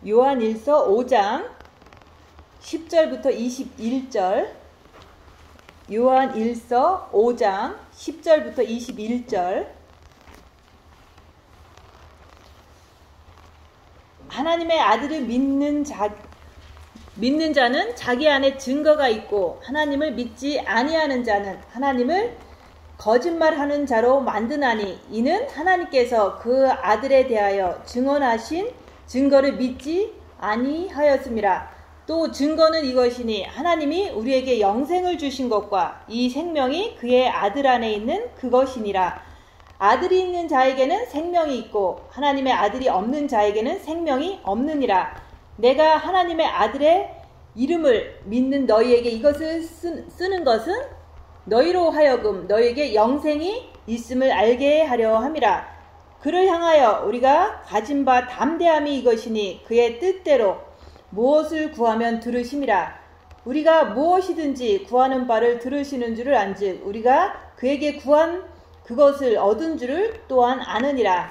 요한일서 5장 10절부터 21절, 요한일서 5장 10절부터 21절. 하나님의 아들을 믿는 자는 자기 안에 증거가 있고, 하나님을 믿지 아니하는 자는 하나님을 거짓말하는 자로 만드나니, 이는 하나님께서 그 아들에 대하여 증언하신 증거를 믿지 아니하였음이라. 또 증거는 이것이니, 하나님이 우리에게 영생을 주신 것과 이 생명이 그의 아들 안에 있는 그것이니라. 아들이 있는 자에게는 생명이 있고 하나님의 아들이 없는 자에게는 생명이 없느니라. 내가 하나님의 아들의 이름을 믿는 너희에게 이것을 쓰는 것은 너희로 하여금 너희에게 영생이 있음을 알게 하려 함이라. 그를 향하여 우리가 가진 바 담대함이 이것이니, 그의 뜻대로 무엇을 구하면 들으심이라. 우리가 무엇이든지 구하는 바를 들으시는 줄을 안즉, 우리가 그에게 구한 그것을 얻은 줄을 또한 아느니라.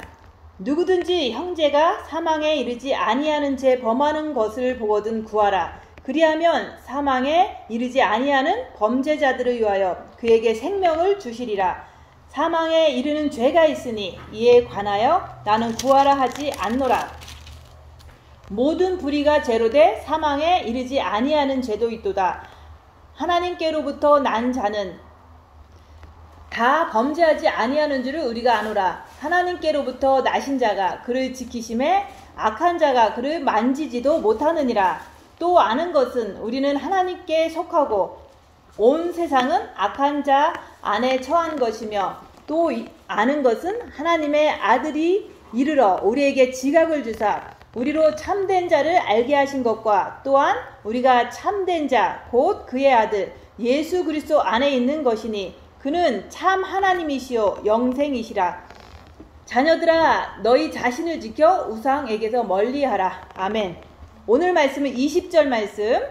누구든지 형제가 사망에 이르지 아니하는 죄 범하는 것을 보거든 구하라. 그리하면 사망에 이르지 아니하는 범죄자들을 위하여 그에게 생명을 주시리라. 사망에 이르는 죄가 있으니 이에 관하여 나는 구하라 하지 않노라. 모든 불의가 죄로 돼 사망에 이르지 아니하는 죄도 있도다. 하나님께로부터 난 자는 다 범죄하지 아니하는 줄을 우리가 아노라. 하나님께로부터 나신 자가 그를 지키심에 악한 자가 그를 만지지도 못하느니라. 또 아는 것은 우리는 하나님께 속하고 온 세상은 악한 자 안에 처한 것이며, 또 아는 것은 하나님의 아들이 이르러 우리에게 지각을 주사 우리로 참된 자를 알게 하신 것과, 또한 우리가 참된 자 곧 그의 아들 예수 그리스도 안에 있는 것이니, 그는 참 하나님이시요 영생이시라. 자녀들아, 너희 자신을 지켜 우상에게서 멀리하라. 아멘. 오늘 말씀은 20절 말씀.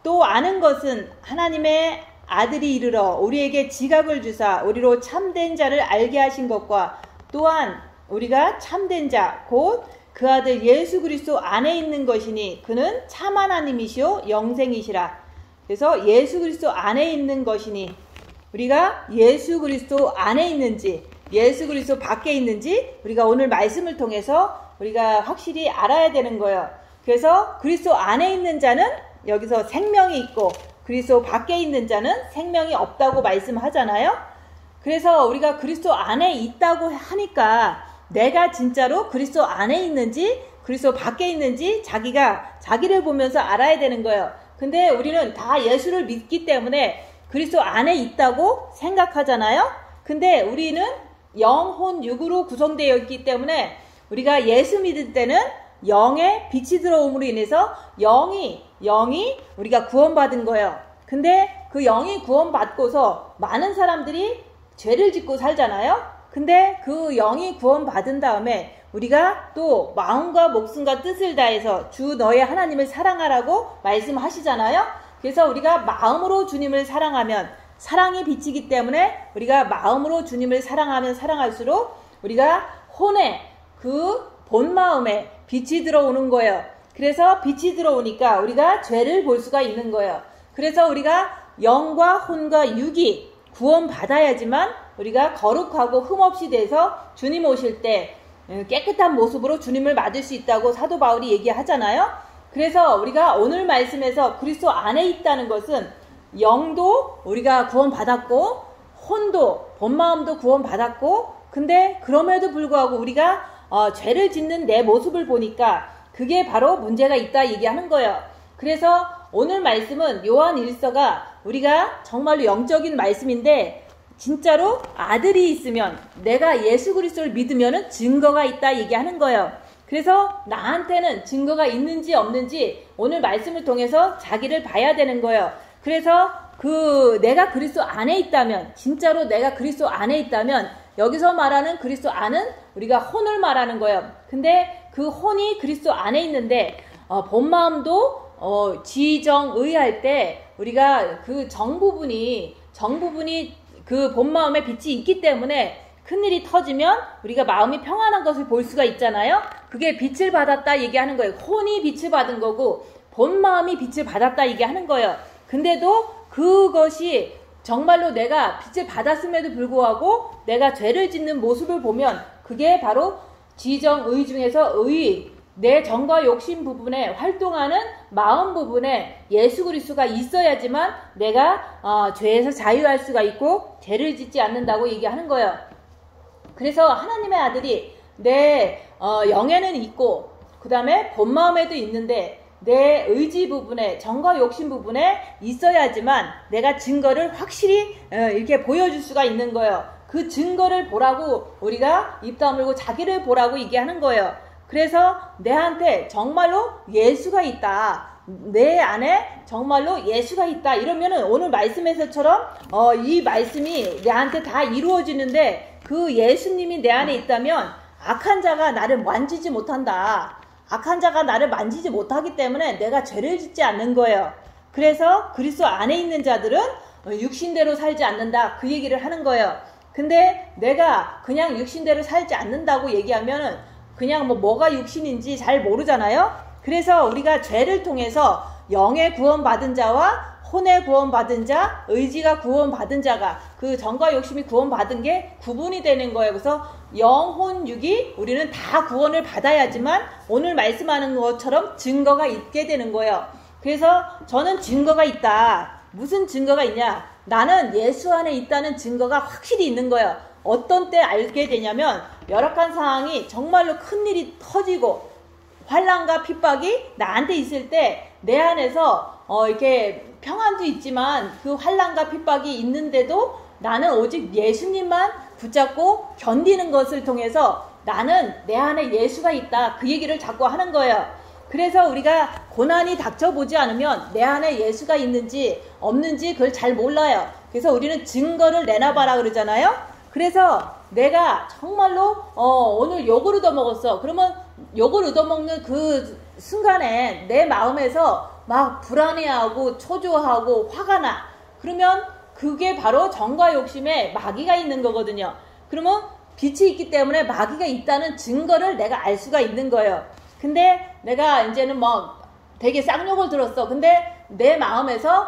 또 아는 것은 하나님의 아들이 이르러 우리에게 지각을 주사 우리로 참된 자를 알게 하신 것과, 또한 우리가 참된 자 곧 그 아들 예수 그리스도 안에 있는 것이니, 그는 참 하나님이시요 영생이시라. 그래서 예수 그리스도 안에 있는 것이니, 우리가 예수 그리스도 안에 있는지 예수 그리스도 밖에 있는지 우리가 오늘 말씀을 통해서 우리가 확실히 알아야 되는 거예요. 그래서 그리스도 안에 있는 자는 여기서 생명이 있고, 그리스도 밖에 있는 자는 생명이 없다고 말씀하잖아요. 그래서 우리가 그리스도 안에 있다고 하니까 내가 진짜로 그리스도 안에 있는지 그리스도 밖에 있는지 자기가 자기를 보면서 알아야 되는 거예요. 근데 우리는 다 예수를 믿기 때문에 그리스도 안에 있다고 생각하잖아요. 근데 우리는 영, 혼, 육으로 구성되어 있기 때문에 우리가 예수 믿을 때는 영의 빛이 들어옴으로 인해서 영이 우리가 구원받은 거예요. 근데 그 영이 구원받고서 많은 사람들이 죄를 짓고 살잖아요. 근데 그 영이 구원받은 다음에 우리가 또 마음과 목숨과 뜻을 다해서 주 너의 하나님을 사랑하라고 말씀하시잖아요. 그래서 우리가 마음으로 주님을 사랑하면 사랑이 빛이기 때문에 우리가 마음으로 주님을 사랑하면 사랑할수록 우리가 혼의 그 본마음에 빛이 들어오는 거예요. 그래서 빛이 들어오니까 우리가 죄를 볼 수가 있는 거예요. 그래서 우리가 영과 혼과 육이 구원받아야지만 우리가 거룩하고 흠없이 돼서 주님 오실 때 깨끗한 모습으로 주님을 맞을 수 있다고 사도 바울이 얘기하잖아요. 그래서 우리가 오늘 말씀에서 그리스도 안에 있다는 것은 영도 우리가 구원받았고 혼도 본마음도 구원받았고, 근데 그럼에도 불구하고 우리가 죄를 짓는 내 모습을 보니까 그게 바로 문제가 있다 얘기하는 거예요. 그래서 오늘 말씀은 요한일서가 우리가 정말로 영적인 말씀인데, 진짜로 아들이 있으면 내가 예수 그리스도를 믿으면 증거가 있다 얘기하는 거예요. 그래서 나한테는 증거가 있는지 없는지 오늘 말씀을 통해서 자기를 봐야 되는 거예요. 그래서 내가 그리스도 안에 있다면, 진짜로 내가 그리스도 안에 있다면, 여기서 말하는 그리스도 안은 우리가 혼을 말하는 거예요. 근데 그 혼이 그리스도 안에 있는데 본마음도 지정의할 때 우리가 그 정부분이 그 본마음에 빛이 있기 때문에 큰일이 터지면 우리가 마음이 평안한 것을 볼 수가 있잖아요. 그게 빛을 받았다 얘기하는 거예요. 혼이 빛을 받은 거고 본 마음이 빛을 받았다 얘기하는 거예요. 근데도 그것이 정말로 내가 빛을 받았음에도 불구하고 내가 죄를 짓는 모습을 보면 그게 바로 지정의 중에서 의, 내 정과 욕심 부분에 활동하는 마음 부분에 예수 그리스도가 있어야지만 내가 죄에서 자유할 수가 있고 죄를 짓지 않는다고 얘기하는 거예요. 그래서 하나님의 아들이 내 영에는 있고 그 다음에 본 마음에도 있는데 내 의지 부분에 정과 욕심 부분에 있어야지만 내가 증거를 확실히 이렇게 보여줄 수가 있는 거예요. 그 증거를 보라고 우리가 입 다물고 자기를 보라고 얘기하는 거예요. 그래서 내한테 정말로 예수가 있다. 내 안에 정말로 예수가 있다. 이러면은 오늘 말씀에서처럼 이 말씀이 내한테 다 이루어지는데 그 예수님이 내 안에 있다면 악한 자가 나를 만지지 못한다. 악한 자가 나를 만지지 못하기 때문에 내가 죄를 짓지 않는 거예요. 그래서 그리스도 안에 있는 자들은 육신대로 살지 않는다. 그 얘기를 하는 거예요. 근데 내가 그냥 육신대로 살지 않는다고 얘기하면은 그냥 뭐가 육신인지 잘 모르잖아요. 그래서 우리가 죄를 통해서 영의 구원받은 자와 혼의 구원받은 자, 의지가 구원받은 자가 그 정과 욕심이 구원받은 게 구분이 되는 거예요. 그래서 영, 혼, 육이 우리는 다 구원을 받아야지만 오늘 말씀하는 것처럼 증거가 있게 되는 거예요. 그래서 저는 증거가 있다. 무슨 증거가 있냐? 나는 예수 안에 있다는 증거가 확실히 있는 거예요. 어떤 때 알게 되냐면 열악한 상황이 정말로 큰일이 터지고 환난과 핍박이 나한테 있을 때 내 안에서 이렇게 평안도 있지만 그 환난과 핍박이 있는데도 나는 오직 예수님만 붙잡고 견디는 것을 통해서 나는 내 안에 예수가 있다. 그 얘기를 자꾸 하는 거예요. 그래서 우리가 고난이 닥쳐보지 않으면 내 안에 예수가 있는지 없는지 그걸 잘 몰라요. 그래서 우리는 증거를 내놔봐라 그러잖아요. 그래서 내가 정말로 오늘 욕을 얻어먹었어. 그러면 욕을 얻어먹는 그 순간에 내 마음에서 막 불안해하고 초조하고 화가 나. 그러면 그게 바로 정과 욕심에 마귀가 있는 거거든요. 그러면 빛이 있기 때문에 마귀가 있다는 증거를 내가 알 수가 있는 거예요. 근데 내가 이제는 되게 쌍욕을 들었어. 근데 내 마음에서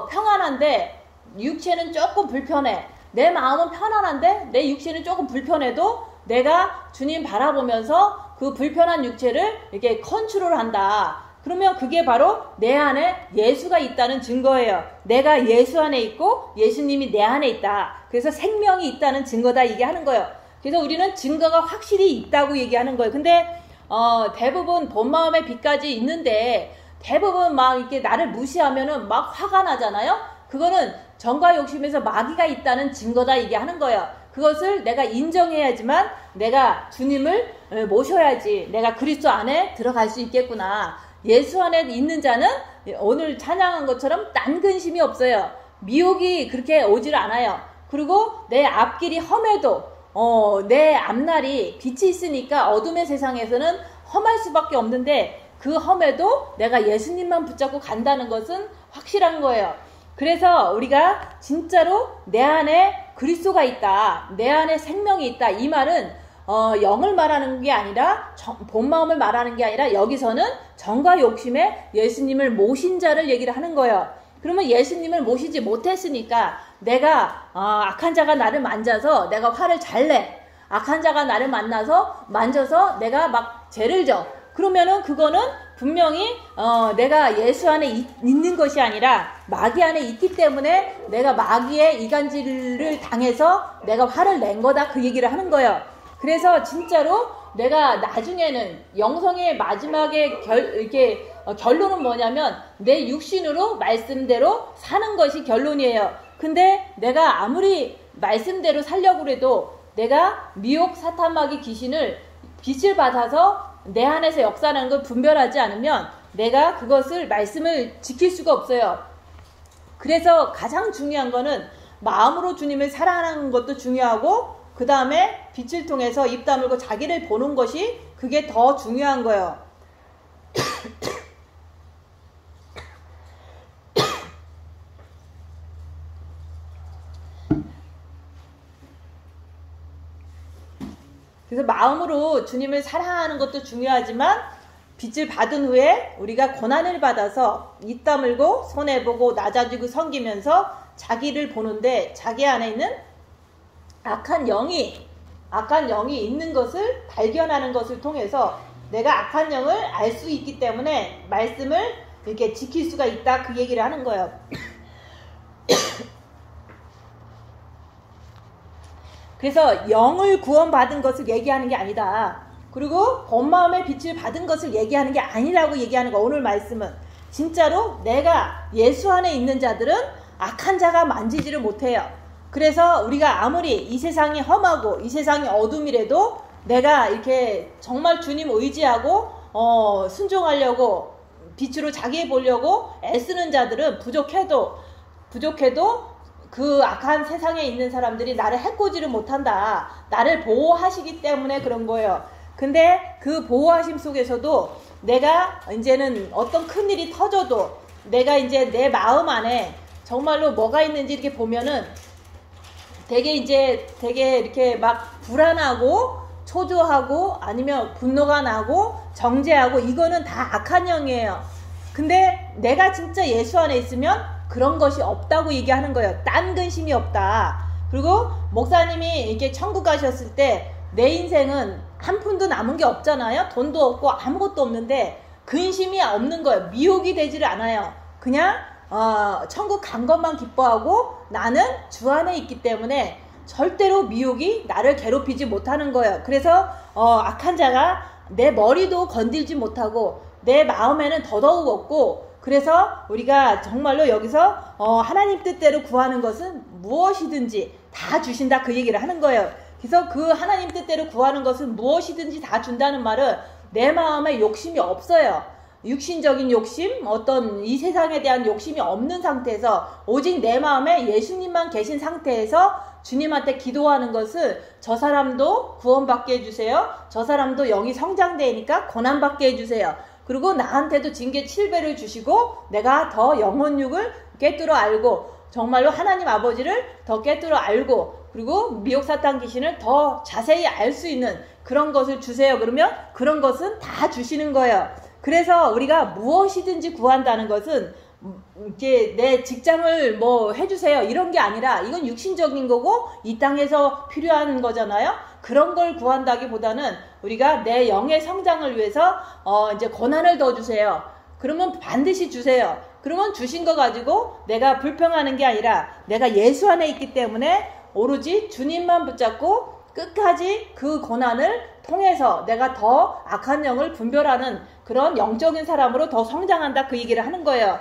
평안한데 육체는 조금 불편해. 내 마음은 편안한데 내 육체는 조금 불편해도 내가 주님 바라보면서 그 불편한 육체를 이렇게 컨트롤한다. 그러면 그게 바로 내 안에 예수가 있다는 증거예요. 내가 예수 안에 있고 예수님이 내 안에 있다. 그래서 생명이 있다는 증거다 이게 하는 거예요. 그래서 우리는 증거가 확실히 있다고 얘기하는 거예요. 근데 대부분 본 마음의 빛까지 있는데 대부분 막 이렇게 나를 무시하면은 막 화가 나잖아요. 그거는 정과 욕심에서 마귀가 있다는 증거다 이게 하는 거예요. 그것을 내가 인정해야지만 내가 주님을 모셔야지 내가 그리스도 안에 들어갈 수 있겠구나. 예수 안에 있는 자는 오늘 찬양한 것처럼 딴 근심이 없어요. 미혹이 그렇게 오질 않아요. 그리고 내 앞길이 험해도 내 앞날이 빛이 있으니까 어둠의 세상에서는 험할 수밖에 없는데 그 험해도 내가 예수님만 붙잡고 간다는 것은 확실한 거예요. 그래서 우리가 진짜로 내 안에 그리스도가 있다. 내 안에 생명이 있다. 이 말은 영을 말하는 게 아니라 본 마음을 말하는 게 아니라 여기서는 정과 욕심에 예수님을 모신 자를 얘기를 하는 거예요. 그러면 예수님을 모시지 못했으니까 내가 악한 자가 나를 만져서 내가 화를 잘 내. 악한 자가 나를 만져서 내가 막 죄를 져. 그러면은 그거는 분명히 내가 예수 안에 있는 것이 아니라 마귀 안에 있기 때문에 내가 마귀의 이간질을 당해서 내가 화를 낸 거다 그 얘기를 하는 거예요. 그래서 진짜로 내가 나중에는 영성의 마지막에 이렇게 결론은 뭐냐면 내 육신으로 말씀대로 사는 것이 결론이에요. 근데 내가 아무리 말씀대로 살려고 해도 내가 미혹 사탄마귀 귀신을 빛을 받아서 내 안에서 역사하는 걸 분별하지 않으면 내가 그것을 말씀을 지킬 수가 없어요. 그래서 가장 중요한 거는 마음으로 주님을 사랑하는 것도 중요하고 그 다음에 빛을 통해서 입 다물고 자기를 보는 것이 그게 더 중요한 거예요. 그래서 마음으로 주님을 사랑하는 것도 중요하지만 빚을 받은 후에 우리가 고난을 받아서 입 다물고 손해보고 낮아지고 섬기면서 자기를 보는데 자기 안에 있는 악한 영이 있는 것을 발견하는 것을 통해서 내가 악한 영을 알 수 있기 때문에 말씀을 이렇게 지킬 수가 있다, 그 얘기를 하는 거예요. 그래서 영을 구원받은 것을 얘기하는 게 아니다. 그리고 본 마음의 빛을 받은 것을 얘기하는 게 아니라고 얘기하는 거. 오늘 말씀은 진짜로 내가 예수 안에 있는 자들은 악한 자가 만지지를 못해요. 그래서 우리가 아무리 이 세상이 험하고 이 세상이 어둠이라도 내가 이렇게 정말 주님 의지하고 순종하려고 빛으로 자기 보려고 애쓰는 자들은 부족해도 그 악한 세상에 있는 사람들이 나를 해코지를 못한다. 나를 보호하시기 때문에 그런 거예요. 근데 그 보호하심 속에서도 내가 이제는 어떤 큰일이 터져도 내가 이제 내 마음 안에 정말로 뭐가 있는지 이렇게 보면은 되게 이렇게 막 불안하고 초조하고 아니면 분노가 나고 정죄하고 이거는 다 악한 영이에요. 근데 내가 진짜 예수 안에 있으면 그런 것이 없다고 얘기하는 거예요. 딴 근심이 없다. 그리고 목사님이 이렇게 천국 가셨을 때 내 인생은 한 푼도 남은 게 없잖아요. 돈도 없고 아무것도 없는데 근심이 없는 거예요. 미혹이 되지를 않아요. 그냥 천국 간 것만 기뻐하고 나는 주 안에 있기 때문에 절대로 미혹이 나를 괴롭히지 못하는 거예요. 그래서 악한 자가 내 머리도 건들지 못하고 내 마음에는 더더욱 없고, 그래서 우리가 정말로 여기서 하나님 뜻대로 구하는 것은 무엇이든지 다 주신다, 그 얘기를 하는 거예요. 그래서 그 하나님 뜻대로 구하는 것은 무엇이든지 다 준다는 말은 내 마음에 욕심이 없어요. 육신적인 욕심, 어떤 이 세상에 대한 욕심이 없는 상태에서 오직 내 마음에 예수님만 계신 상태에서 주님한테 기도하는 것은 저 사람도 구원받게 해주세요. 저 사람도 영이 성장되니까 고난받게 해주세요. 그리고 나한테도 징계 7배를 주시고 내가 더 영혼육을 꿰뚫어 알고 정말로 하나님 아버지를 더 꿰뚫어 알고 그리고 미혹 사탄 귀신을 더 자세히 알 수 있는 그런 것을 주세요. 그러면 그런 것은 다 주시는 거예요. 그래서 우리가 무엇이든지 구한다는 것은 이제 내 직장을 뭐 해주세요 이런 게 아니라 이건 육신적인 거고 이 땅에서 필요한 거잖아요. 그런 걸 구한다기보다는 우리가 내 영의 성장을 위해서 이제 고난을 더 주세요. 그러면 반드시 주세요. 그러면 주신 거 가지고 내가 불평하는 게 아니라 내가 예수 안에 있기 때문에 오로지 주님만 붙잡고 끝까지 그 고난을 통해서 내가 더 악한 영을 분별하는 그런 영적인 사람으로 더 성장한다, 그 얘기를 하는 거예요.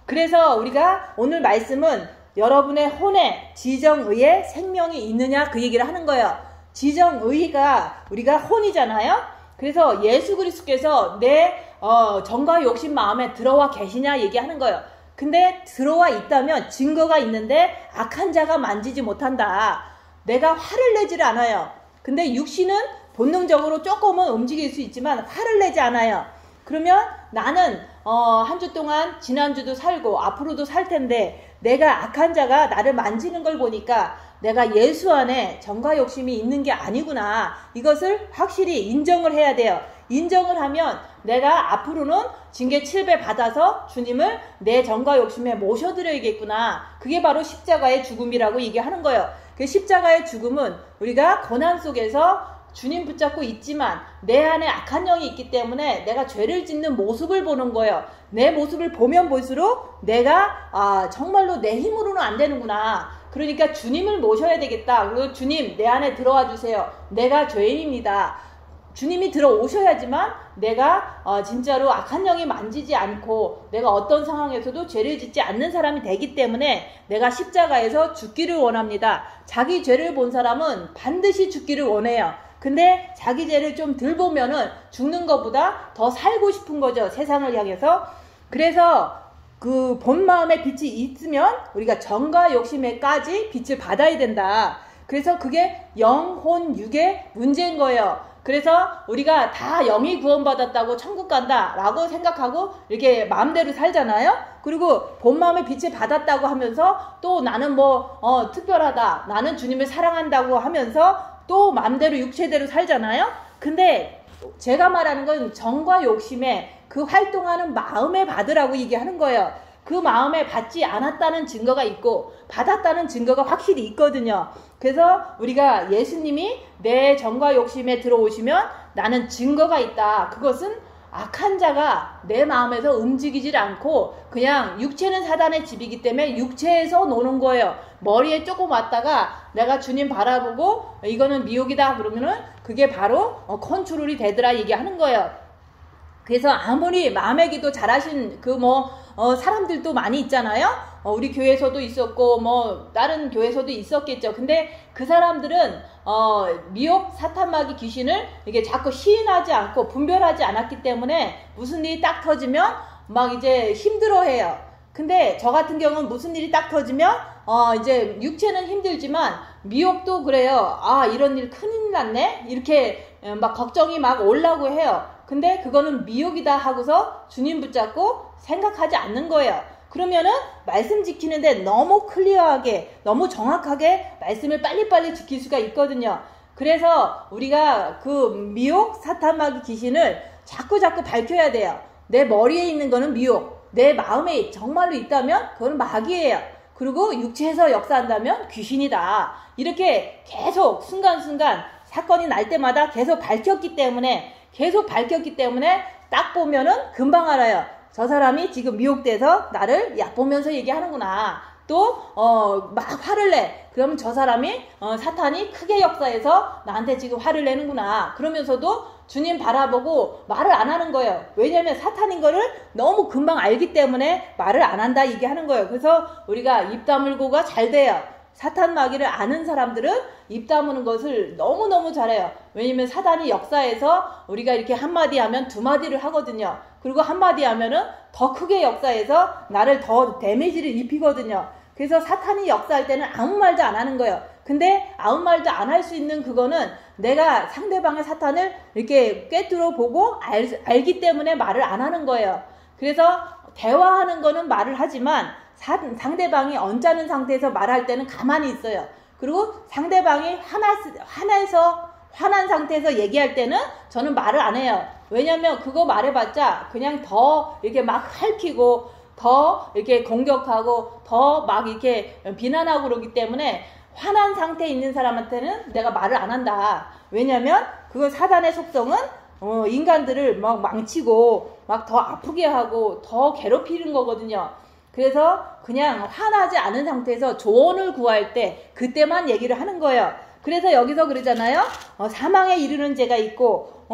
그래서 우리가 오늘 말씀은 여러분의 혼에 지정의에 생명이 있느냐, 그 얘기를 하는 거예요. 지정의가 우리가 혼이잖아요. 그래서 예수 그리스도께서 내 정과 욕심 마음에 들어와 계시냐 얘기하는 거예요. 근데 들어와 있다면 증거가 있는데 악한 자가 만지지 못한다. 내가 화를 내지를 않아요. 근데 육신은 본능적으로 조금은 움직일 수 있지만 화를 내지 않아요. 그러면 나는 한 주 동안 지난주도 살고 앞으로도 살 텐데 내가 악한 자가 나를 만지는 걸 보니까 내가 예수 안에 정과 욕심이 있는 게 아니구나. 이것을 확실히 인정을 해야 돼요. 인정을 하면 내가 앞으로는 징계 7배 받아서 주님을 내 정과 욕심에 모셔드려야겠구나. 그게 바로 십자가의 죽음이라고 얘기하는 거예요. 그 십자가의 죽음은 우리가 고난 속에서 주님 붙잡고 있지만 내 안에 악한 영이 있기 때문에 내가 죄를 짓는 모습을 보는 거예요. 내 모습을 보면 볼수록 내가 정말로 내 힘으로는 안 되는구나. 그러니까 주님을 모셔야 되겠다. 그리고 주님 내 안에 들어와 주세요. 내가 죄인입니다. 주님이 들어오셔야지만 내가 진짜로 악한 영이 만지지 않고 내가 어떤 상황에서도 죄를 짓지 않는 사람이 되기 때문에 내가 십자가에서 죽기를 원합니다. 자기 죄를 본 사람은 반드시 죽기를 원해요. 근데 자기 죄를 좀 덜 보면은 죽는 것보다 더 살고 싶은 거죠. 세상을 향해서. 그래서 그 본 마음에 빛이 있으면 우리가 정과 욕심에까지 빛을 받아야 된다. 그래서 그게 영혼 육의 문제인 거예요. 그래서 우리가 다 영이 구원받았다고 천국 간다 라고 생각하고 이렇게 마음대로 살잖아요. 그리고 본 마음의 빛을 받았다고 하면서 또 나는 뭐 특별하다, 나는 주님을 사랑한다고 하면서 또 마음대로 육체대로 살잖아요. 근데 제가 말하는 건 정과 욕심에 그 활동하는 마음에 받으라고 얘기하는 거예요. 그 마음에 받지 않았다는 증거가 있고 받았다는 증거가 확실히 있거든요. 그래서 우리가 예수님이 내 정과 욕심에 들어오시면 나는 증거가 있다. 그것은 악한 자가 내 마음에서 움직이질 않고 그냥 육체는 사단의 집이기 때문에 육체에서 노는 거예요. 머리에 조금 왔다가 내가 주님 바라보고 이거는 미혹이다 그러면은 그게 바로 컨트롤이 되더라 얘기하는 거예요. 그래서 아무리 마음의 기도 잘하신 사람들도 많이 있잖아요. 우리 교회에서도 있었고 다른 교회에서도 있었겠죠. 근데 그 사람들은 미혹 사탄마귀 귀신을 이게 자꾸 시인하지 않고 분별하지 않았기 때문에 무슨 일이 딱 터지면 막 이제 힘들어해요. 근데 저 같은 경우는 무슨 일이 딱 터지면 이제 육체는 힘들지만 미혹도 그래요. 아, 이런 일 큰일 났네 이렇게 막 걱정이 막 오려고 해요. 근데 그거는 미혹이다 하고서 주님 붙잡고 생각하지 않는 거예요. 그러면은 말씀 지키는데 너무 클리어하게 너무 정확하게 말씀을 빨리빨리 지킬 수가 있거든요. 그래서 우리가 그 미혹 사탄마귀 귀신을 자꾸 밝혀야 돼요. 내 머리에 있는 거는 미혹, 내 마음에 정말로 있다면 그건 마귀예요. 그리고 육체에서 역사한다면 귀신이다. 이렇게 계속 순간순간 사건이 날 때마다 계속 밝혔기 때문에 딱 보면은 금방 알아요. 저 사람이 지금 미혹돼서 나를 얕보면서 얘기하는구나. 또 막 화를 내. 그러면 저 사람이 사탄이 크게 역사해서 나한테 지금 화를 내는구나. 그러면서도 주님 바라보고 말을 안 하는 거예요. 왜냐하면 사탄인 거를 너무 금방 알기 때문에 말을 안 한다 얘기하는 거예요. 그래서 우리가 입 다물고가 잘 돼요. 사탄 마귀를 아는 사람들은 입 다무는 것을 너무너무 잘해요. 왜냐면 사단이 역사해서 우리가 이렇게 한마디 하면 두 마디를 하거든요. 그리고 한마디 하면은 더 크게 역사해서 나를 더 데미지를 입히거든요. 그래서 사탄이 역사할 때는 아무 말도 안 하는 거예요. 근데 아무 말도 안 할 수 있는 그거는 내가 상대방의 사탄을 이렇게 꿰뚫어 보고 알기 때문에 말을 안 하는 거예요. 그래서 대화하는 거는 말을 하지만 상대방이 언짢은 상태에서 말할 때는 가만히 있어요. 그리고 상대방이 화난 상태에서 얘기할 때는 저는 말을 안 해요. 왜냐면 그거 말해봤자 그냥 더 이렇게 막 핥히고 더 이렇게 공격하고 더 막 이렇게 비난하고 그러기 때문에 화난 상태에 있는 사람한테는 내가 말을 안 한다. 왜냐면 그거 사단의 속성은 인간들을 막 망치고 막 더 아프게 하고 더 괴롭히는 거거든요. 그래서 그냥 화나지 않은 상태에서 조언을 구할 때 그때만 얘기를 하는 거예요. 그래서 여기서 그러잖아요. 사망에 이르는 죄가 있고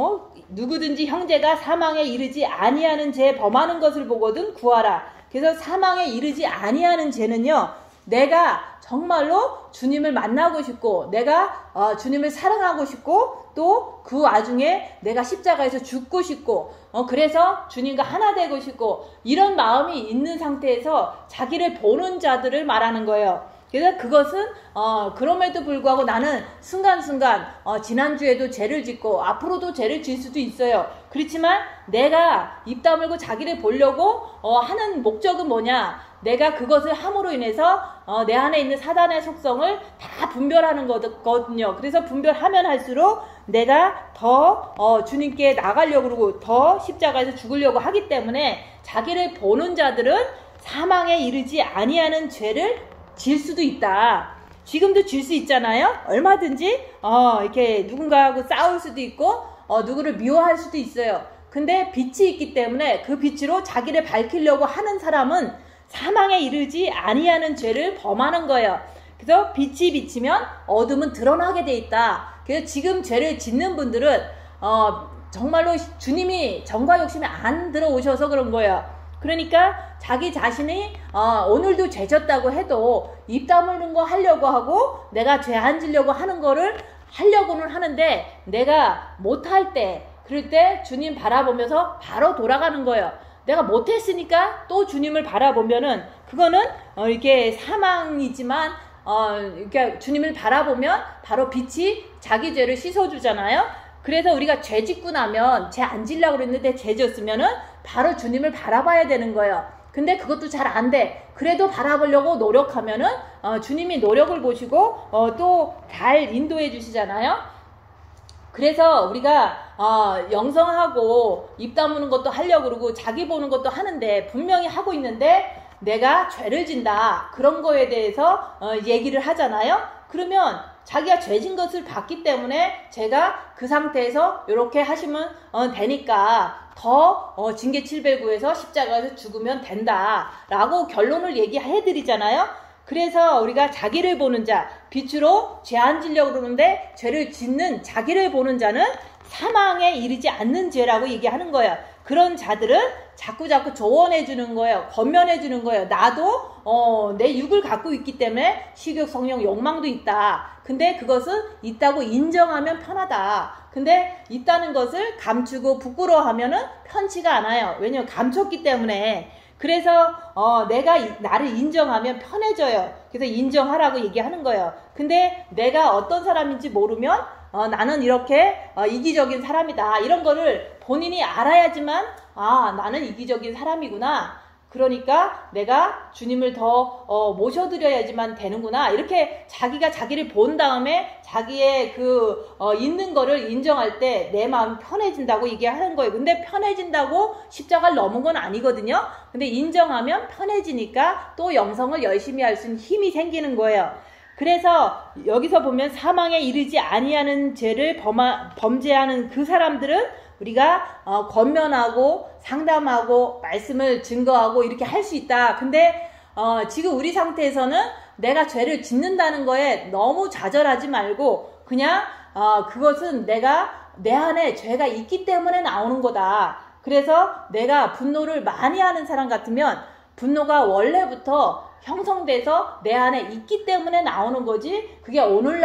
누구든지 형제가 사망에 이르지 아니하는 죄 범하는 것을 보거든 구하라. 그래서 사망에 이르지 아니하는 죄는요. 내가 정말로 주님을 만나고 싶고 내가 주님을 사랑하고 싶고 또 그 와중에 내가 십자가에서 죽고 싶고 그래서 주님과 하나 되고 싶고 이런 마음이 있는 상태에서 자기를 보는 자들을 말하는 거예요. 그래서 그것은 그럼에도 불구하고 나는 순간순간 지난주에도 죄를 짓고 앞으로도 죄를 질 수도 있어요. 그렇지만 내가 입 다물고 자기를 보려고 하는 목적은 뭐냐? 내가 그것을 함으로 인해서 내 안에 있는 사단의 속성을 다 분별하는 거거든요. 그래서 분별하면 할수록 내가 더 주님께 나가려고 그러고 더 십자가에서 죽으려고 하기 때문에 자기를 보는 자들은 사망에 이르지 아니하는 죄를 질 수도 있다. 지금도 질 수 있잖아요. 얼마든지 이렇게 누군가하고 싸울 수도 있고 누구를 미워할 수도 있어요. 근데 빛이 있기 때문에 그 빛으로 자기를 밝히려고 하는 사람은 사망에 이르지 아니하는 죄를 범하는 거예요. 그래서 빛이 비치면 어둠은 드러나게 돼 있다. 그래서 지금 죄를 짓는 분들은 정말로 주님이 정과 욕심이 안 들어오셔서 그런 거예요. 그러니까 자기 자신이 오늘도 죄 졌다고 해도 입 다물는 거 하려고 하고 내가 죄 안 지려고 하는 거를 하려고는 하는데 내가 못할 때 그럴 때 주님 바라보면서 바로 돌아가는 거예요. 내가 못했으니까 또 주님을 바라보면은 그거는 이렇게 사망이지만 이렇게 주님을 바라보면 바로 빛이 자기 죄를 씻어주잖아요. 그래서 우리가 죄 짓고 나면 죄 안 지려고 그랬는데 죄 졌으면은 바로 주님을 바라봐야 되는 거예요. 근데 그것도 잘 안 돼. 그래도 바라보려고 노력하면은 주님이 노력을 보시고 또 잘 인도해 주시잖아요. 그래서 우리가 영성하고 입 다무는 것도 하려고 그러고 자기 보는 것도 하는데 분명히 하고 있는데 내가 죄를 진다. 그런 거에 대해서 얘기를 하잖아요. 그러면 자기가 죄진 것을 봤기 때문에 제가 그 상태에서 이렇게 하시면 되니까 더 징계 709에서 십자가에서 죽으면 된다 라고 결론을 얘기해 드리잖아요. 그래서 우리가 자기를 보는 자, 빛으로 죄 안 지려고 그러는데 죄를 짓는 자기를 보는 자는 사망에 이르지 않는 죄라고 얘기하는 거예요. 그런 자들은 자꾸 조언해 주는 거예요. 권면해 주는 거예요. 나도 내 육을 갖고 있기 때문에 식욕, 성욕, 욕망도 있다. 근데 그것은 있다고 인정하면 편하다. 근데 있다는 것을 감추고 부끄러워하면은 편치가 않아요. 왜냐면 감췄기 때문에. 그래서 내가 나를 인정하면 편해져요. 그래서 인정하라고 얘기하는 거예요. 근데 내가 어떤 사람인지 모르면 나는 이렇게 이기적인 사람이다. 이런 거를 본인이 알아야지만 나는 이기적인 사람이구나. 그러니까 내가 주님을 더 모셔드려야지만 되는구나. 이렇게 자기가 자기를 본 다음에 자기의 있는 거를 인정할 때 내 마음 편해진다고 얘기하는 거예요. 근데 편해진다고 십자가를 넘은 건 아니거든요. 근데 인정하면 편해지니까 또 영성을 열심히 할 수 있는 힘이 생기는 거예요. 그래서 여기서 보면 사망에 이르지 아니하는 죄를 범죄하는 그 사람들은 우리가 권면하고 상담하고 말씀을 증거하고 이렇게 할 수 있다. 근데 지금 우리 상태에서는 내가 죄를 짓는다는 거에 너무 좌절하지 말고 그냥 그것은 내 안에 죄가 있기 때문에 나오는 거다. 그래서 내가 분노를 많이 하는 사람 같으면 분노가 원래부터 형성돼서 내 안에 있기 때문에 나오는 거지 그게 오늘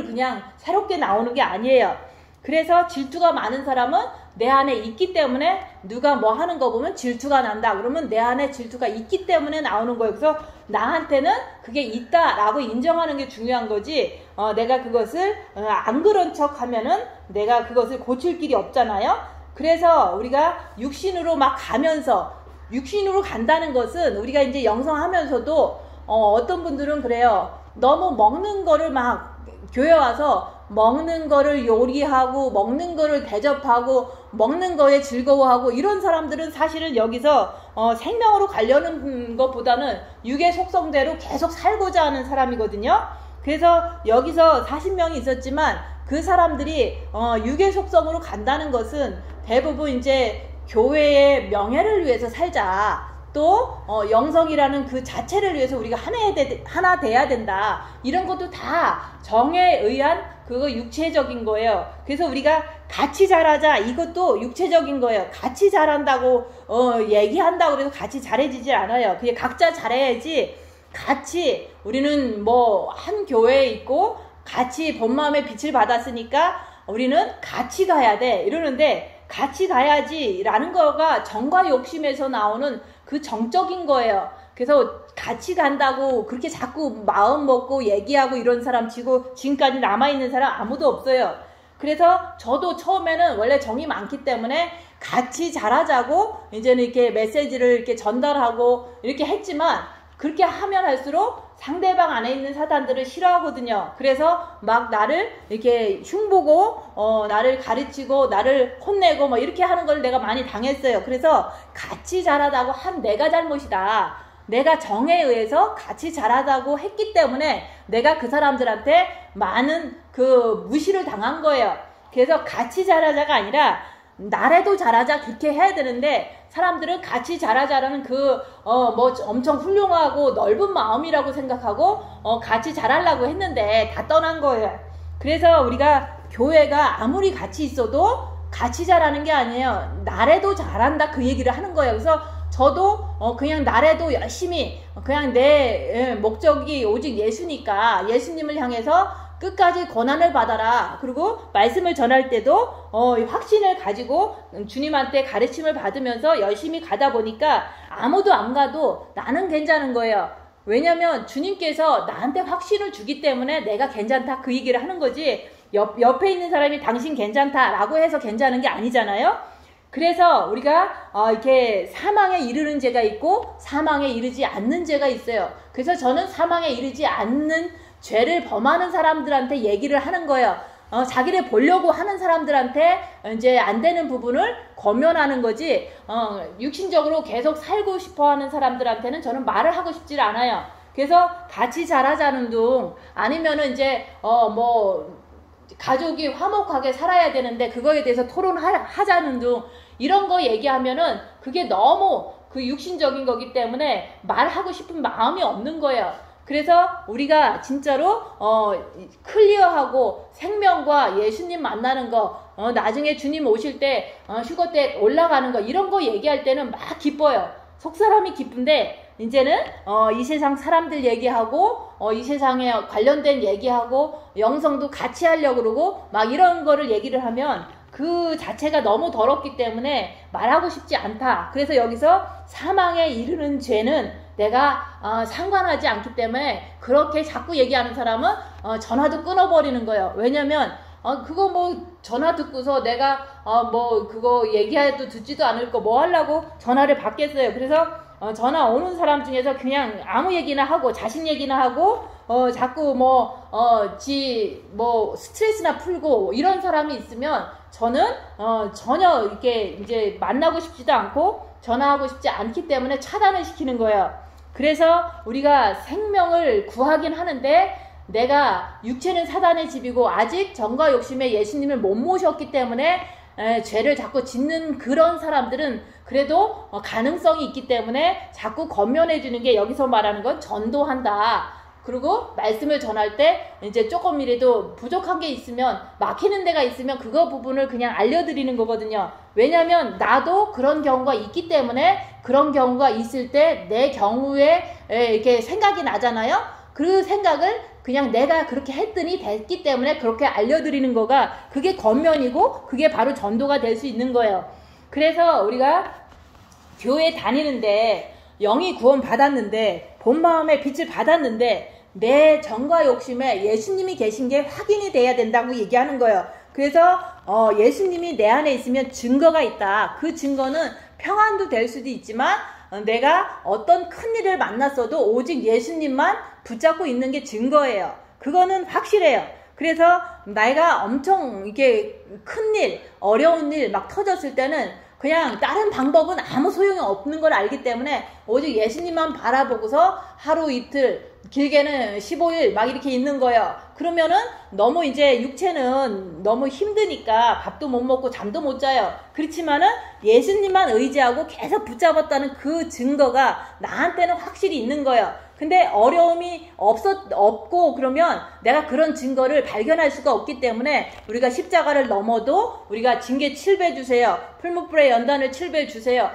그냥 새롭게 나오는 게 아니에요. 그래서 질투가 많은 사람은 내 안에 있기 때문에 누가 뭐 하는 거 보면 질투가 난다. 그러면 내 안에 질투가 있기 때문에 나오는 거예요. 그래서 나한테는 그게 있다라고 인정하는 게 중요한 거지 내가 그것을 안 그런 척 하면은 내가 그것을 고칠 길이 없잖아요. 그래서 우리가 육신으로 막 가면서 육신으로 간다는 것은 우리가 이제 영성하면서도 어떤 분들은 그래요. 너무 먹는 거를 막 교회 와서 먹는 거를 요리하고 먹는 거를 대접하고 먹는 거에 즐거워하고 이런 사람들은 사실은 여기서 생명으로 가려는 것보다는 육의 속성대로 계속 살고자 하는 사람이거든요. 그래서 여기서 40명이 있었지만 그 사람들이 육의 속성으로 간다는 것은 대부분 이제 교회의 명예를 위해서 살자. 또 영성이라는 그 자체를 위해서 우리가 하나 돼야 된다. 이런 것도 다 정에 의한 그거 육체적인 거예요. 그래서 우리가 같이 잘하자. 이것도 육체적인 거예요. 같이 잘한다고 얘기한다고 그래서 같이 잘해지질 않아요. 그게 각자 잘해야지. 같이 우리는 뭐 한 교회에 있고 같이 본 마음의 빛을 받았으니까 우리는 같이 가야 돼. 이러는데 같이 가야지 라는 거가 정과 욕심에서 나오는 그 정적인 거예요. 그래서 같이 간다고 그렇게 자꾸 마음 먹고 얘기하고 이런 사람 치고 지금까지 남아있는 사람 아무도 없어요. 그래서 저도 처음에는 원래 정이 많기 때문에 같이 잘하자고 이제는 이렇게 메시지를 이렇게 전달하고 이렇게 했지만 그렇게 하면 할수록 상대방 안에 있는 사단들을 싫어하거든요. 그래서 막 나를 이렇게 흉보고 나를 가르치고 나를 혼내고 뭐 이렇게 하는 걸 내가 많이 당했어요. 그래서 같이 잘하다고 한 내가 잘못이다. 내가 정에 의해서 같이 잘하다고 했기 때문에 내가 그 사람들한테 많은 그 무시를 당한 거예요. 그래서 같이 잘하자가 아니라 나라도 잘하자 그렇게 해야 되는데 사람들은 같이 잘하자라는 뭐 엄청 훌륭하고 넓은 마음이라고 생각하고 같이 잘하려고 했는데 다 떠난 거예요. 그래서 우리가 교회가 아무리 같이 있어도 같이 잘하는 게 아니에요. 나라도 잘한다 그 얘기를 하는 거예요. 그래서 저도 그냥 나라도 열심히 그냥 내 목적이 오직 예수니까 예수님을 향해서 끝까지 고난을 받아라. 그리고 말씀을 전할 때도 확신을 가지고 주님한테 가르침을 받으면서 열심히 가다 보니까 아무도 안 가도 나는 괜찮은 거예요. 왜냐면 주님께서 나한테 확신을 주기 때문에 내가 괜찮다 그 얘기를 하는 거지 옆에 있는 사람이 당신 괜찮다라고 해서 괜찮은 게 아니잖아요. 그래서 우리가 이렇게 사망에 이르는 죄가 있고 사망에 이르지 않는 죄가 있어요. 그래서 저는 사망에 이르지 않는 죄를 범하는 사람들한테 얘기를 하는 거예요. 자기를 보려고 하는 사람들한테 이제 안 되는 부분을 권면하는 거지, 육신적으로 계속 살고 싶어 하는 사람들한테는 저는 말을 하고 싶지 않아요. 그래서 같이 자라자는 둥, 아니면은 이제, 가족이 화목하게 살아야 되는데 그거에 대해서 토론하자는 둥, 이런 거 얘기하면은 그게 너무 그 육신적인 거기 때문에 말하고 싶은 마음이 없는 거예요. 그래서 우리가 진짜로 클리어하고 생명과 예수님 만나는 거, 나중에 주님 오실 때 휴거 때 올라가는 거, 이런 거 얘기할 때는 막 기뻐요. 속사람이 기쁜데 이제는 이 세상 사람들 얘기하고 이 세상에 관련된 얘기하고 영성도 같이 하려고 그러고 막 이런 거를 얘기를 하면 그 자체가 너무 더럽기 때문에 말하고 싶지 않다. 그래서 여기서 사망에 이르는 죄는 내가 상관하지 않기 때문에 그렇게 자꾸 얘기하는 사람은 전화도 끊어버리는 거예요. 왜냐면 그거 뭐 전화 듣고서 내가 그거 얘기해도 듣지도 않을 거 뭐 하려고 전화를 받겠어요. 그래서 전화 오는 사람 중에서 그냥 아무 얘기나 하고 자식 얘기나 하고 자꾸 스트레스나 풀고 이런 사람이 있으면 저는 전혀 이렇게 이제 만나고 싶지도 않고 전화하고 싶지 않기 때문에 차단을 시키는 거예요. 그래서 우리가 생명을 구하긴 하는데 내가 육체는 사단의 집이고 아직 정과 욕심에 예수님을 못 모셨기 때문에 죄를 자꾸 짓는 그런 사람들은 그래도 가능성이 있기 때문에 자꾸 권면해 주는 게, 여기서 말하는 건 전도한다. 그리고 말씀을 전할 때 이제 조금이라도 부족한 게 있으면, 막히는 데가 있으면 그거 부분을 그냥 알려드리는 거거든요. 왜냐면 나도 그런 경우가 있기 때문에 그런 경우가 있을 때 내 경우에 이렇게 생각이 나잖아요. 그 생각을 그냥 내가 그렇게 했더니 됐기 때문에 그렇게 알려드리는 거가 그게 권면이고 그게 바로 전도가 될 수 있는 거예요. 그래서 우리가 교회 다니는데 영이 구원 받았는데 본 마음의 빛을 받았는데 내 정과 욕심에 예수님이 계신 게 확인이 돼야 된다고 얘기하는 거예요. 그래서 예수님이 내 안에 있으면 증거가 있다. 그 증거는 평안도 될 수도 있지만 내가 어떤 큰 일을 만났어도 오직 예수님만 붙잡고 있는 게 증거예요. 그거는 확실해요. 그래서 내가 엄청 이게 큰일, 어려운 일 막 터졌을 때는 그냥 다른 방법은 아무 소용이 없는 걸 알기 때문에 오직 예수님만 바라보고서 하루 이틀, 길게는 15일 막 이렇게 있는 거예요. 그러면은 너무 이제 육체는 너무 힘드니까 밥도 못 먹고 잠도 못 자요. 그렇지만은 예수님만 의지하고 계속 붙잡았다는 그 증거가 나한테는 확실히 있는 거예요. 근데 어려움이 없고 그러면 내가 그런 증거를 발견할 수가 없기 때문에 우리가 십자가를 넘어도 우리가 징계 7배 주세요. 풀무불의 연단을 7배 주세요.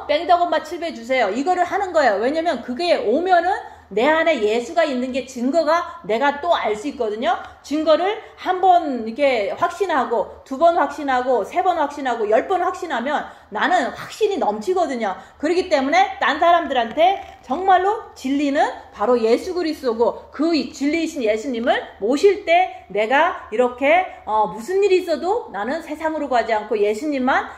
뺑덕엄마 7배 주세요. 이거를 하는 거예요. 왜냐면 그게 오면은 내 안에 예수가 있는 게 증거가 내가 또 알 수 있거든요. 증거를 한 번 이렇게 확신하고, 2번 확신하고, 3번 확신하고, 10번 확신하면 나는 확신이 넘치거든요. 그렇기 때문에 딴 사람들한테 정말로 진리는 바로 예수 그리스도고 그 진리이신 예수님을 모실 때 내가 이렇게 무슨 일이 있어도 나는 세상으로 가지 않고 예수님만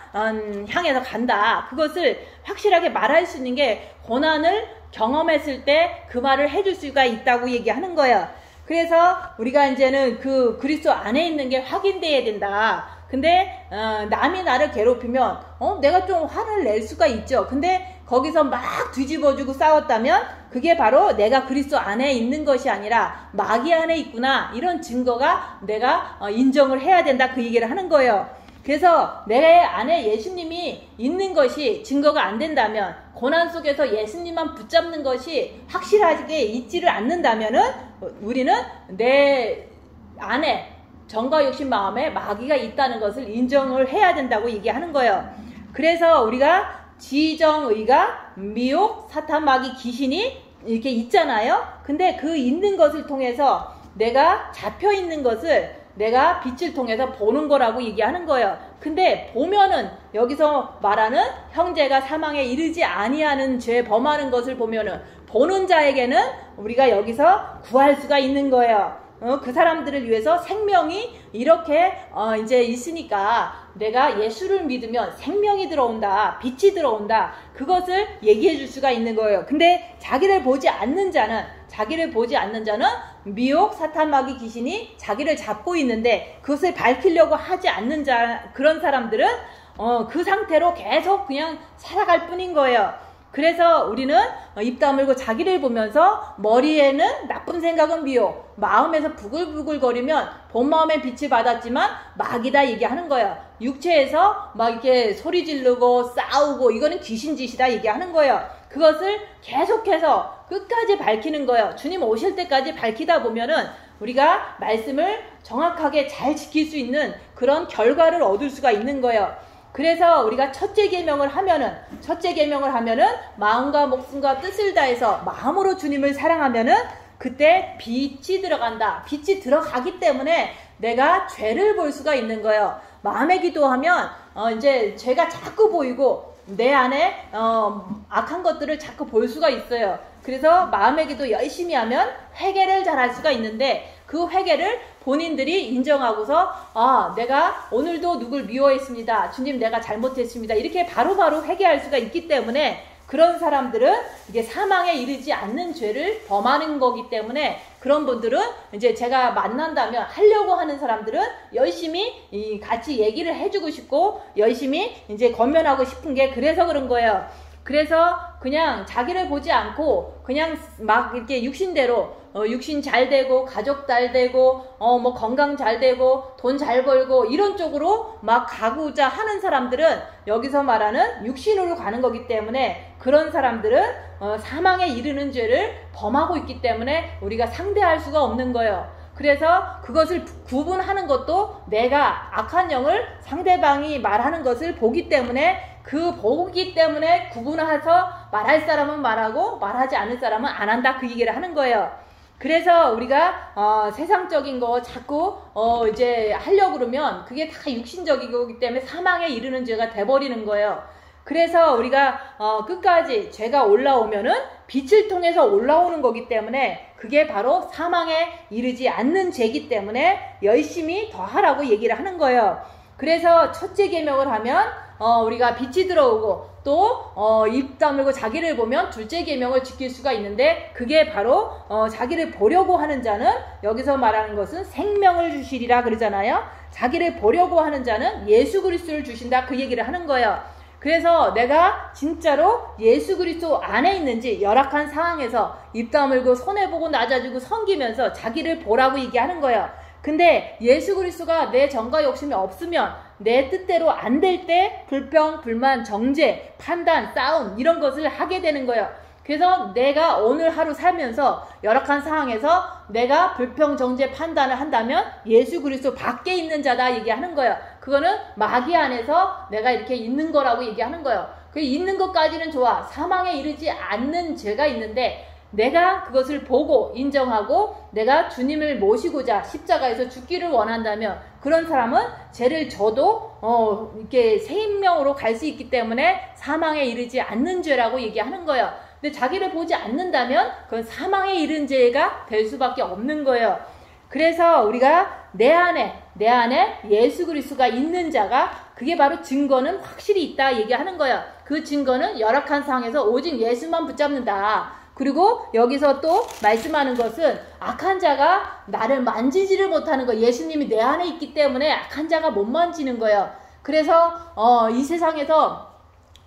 향해서 간다. 그것을 확실하게 말할 수 있는 게 고난을 경험했을 때 그 말을 해줄 수가 있다고 얘기하는 거예요. 그래서 우리가 이제는 그 그리스도 안에 있는 게 확인돼야 된다. 근데 남이 나를 괴롭히면 내가 좀 화를 낼 수가 있죠. 근데 거기서 막 뒤집어주고 싸웠다면 그게 바로 내가 그리스도 안에 있는 것이 아니라 마귀 안에 있구나, 이런 증거가 내가 인정을 해야 된다, 그 얘기를 하는 거예요. 그래서 내 안에 예수님이 있는 것이 증거가 안 된다면, 고난 속에서 예수님만 붙잡는 것이 확실하게 있지를 않는다면은 우리는 내 안에 정과 욕심 마음에 마귀가 있다는 것을 인정을 해야 된다고 얘기하는 거예요. 그래서 우리가 지정의가, 미혹, 사탄, 마귀, 귀신이 이렇게 있잖아요. 근데 그 있는 것을 통해서 내가 잡혀 있는 것을 내가 빛을 통해서 보는 거라고 얘기하는 거예요. 근데 보면은 여기서 말하는 형제가 사망에 이르지 아니하는 죄 범하는 것을 보면은 보는 자에게는 우리가 여기서 구할 수가 있는 거예요. 그 사람들을 위해서 생명이 이렇게 이제 있으니까 내가 예수를 믿으면 생명이 들어온다, 빛이 들어온다, 그것을 얘기해 줄 수가 있는 거예요. 근데 자기를 보지 않는 자는 미혹, 사탄, 마귀, 귀신이 자기를 잡고 있는데 그것을 밝히려고 하지 않는 그런 사람들은 그 상태로 계속 그냥 살아갈 뿐인 거예요. 그래서 우리는 입 다물고 자기를 보면서 머리에는 나쁜 생각은 미혹, 마음에서 부글부글거리면 본 마음에 빛을 받았지만 마귀다 얘기하는 거예요. 육체에서 막 이렇게 소리 지르고 싸우고 이거는 귀신 짓이다 얘기하는 거예요. 그것을 계속해서 끝까지 밝히는 거예요. 주님 오실 때까지 밝히다 보면은 우리가 말씀을 정확하게 잘 지킬 수 있는 그런 결과를 얻을 수가 있는 거예요. 그래서 우리가 첫째 계명을 하면은 마음과 목숨과 뜻을 다해서 마음으로 주님을 사랑하면은 그때 빛이 들어간다. 빛이 들어가기 때문에 내가 죄를 볼 수가 있는 거예요. 마음에 기도하면 이제 죄가 자꾸 보이고 내 안에 악한 것들을 자꾸 볼 수가 있어요. 그래서 마음의 기도 열심히 하면 회개를 잘할 수가 있는데 그 회개를 본인들이 인정하고서 내가 오늘도 누굴 미워했습니다. 주님 내가 잘못했습니다. 이렇게 바로바로 회개할 수가 있기 때문에 그런 사람들은 이게 사망에 이르지 않는 죄를 범하는 거기 때문에 그런 분들은 이제 제가 만난다면 하려고 하는 사람들은 열심히 같이 얘기를 해주고 싶고 열심히 이제 권면하고 싶은 게 그래서 그런 거예요. 그래서 그냥 자기를 보지 않고 그냥 막 이렇게 육신대로 육신 잘 되고 가족 잘 되고 뭐 건강 잘 되고 돈 잘 벌고 이런 쪽으로 막 가고자 하는 사람들은 여기서 말하는 육신으로 가는 거기 때문에 그런 사람들은 사망에 이르는 죄를 범하고 있기 때문에 우리가 상대할 수가 없는 거예요. 그래서 그것을 구분하는 것도 내가 악한 영을 상대방이 말하는 것을 보기 때문에 그 보기 때문에 구분해서 말할 사람은 말하고 말하지 않을 사람은 안 한다 그 얘기를 하는 거예요. 그래서 우리가 세상적인 거 자꾸 이제 하려고 그러면 그게 다 육신적인 거기 때문에 사망에 이르는 죄가 돼버리는 거예요. 그래서 우리가 끝까지 죄가 올라오면은 빛을 통해서 올라오는 거기 때문에 그게 바로 사망에 이르지 않는 죄이기 때문에 열심히 더 하라고 얘기를 하는 거예요. 그래서 첫째 계명을 하면 우리가 빛이 들어오고 또 입 다물고 자기를 보면 둘째 계명을 지킬 수가 있는데 그게 바로 자기를 보려고 하는 자는 여기서 말하는 것은 생명을 주시리라 그러잖아요. 자기를 보려고 하는 자는 예수 그리스도를 주신다 그 얘기를 하는 거예요. 그래서 내가 진짜로 예수 그리스도 안에 있는지 열악한 상황에서 입 다물고 손해보고 낮아지고 섬기면서 자기를 보라고 얘기하는 거예요. 근데 예수 그리스도가 내 정과 욕심이 없으면 내 뜻대로 안 될 때 불평, 불만, 정죄, 판단, 싸움 이런 것을 하게 되는 거예요. 그래서 내가 오늘 하루 살면서 열악한 상황에서 내가 불평, 정죄, 판단을 한다면 예수 그리스도 밖에 있는 자다 얘기하는 거예요. 그거는 마귀 안에서 내가 이렇게 있는 거라고 얘기하는 거예요. 그 있는 것까지는 좋아. 사망에 이르지 않는 죄가 있는데 내가 그것을 보고 인정하고 내가 주님을 모시고자 십자가에서 죽기를 원한다면 그런 사람은 죄를 져도 이렇게 생명으로 갈 수 있기 때문에 사망에 이르지 않는 죄라고 얘기하는 거예요. 근데 자기를 보지 않는다면 그건 사망에 이른 죄가 될 수밖에 없는 거예요. 그래서 우리가 내 안에 예수 그리스도가 있는 자가 그게 바로 증거는 확실히 있다 얘기하는 거예요. 그 증거는 열악한 상황에서 오직 예수만 붙잡는다. 그리고 여기서 또 말씀하는 것은 악한 자가 나를 만지지를 못하는 거. 예수님이 내 안에 있기 때문에 악한 자가 못 만지는 거예요. 그래서 이 세상에서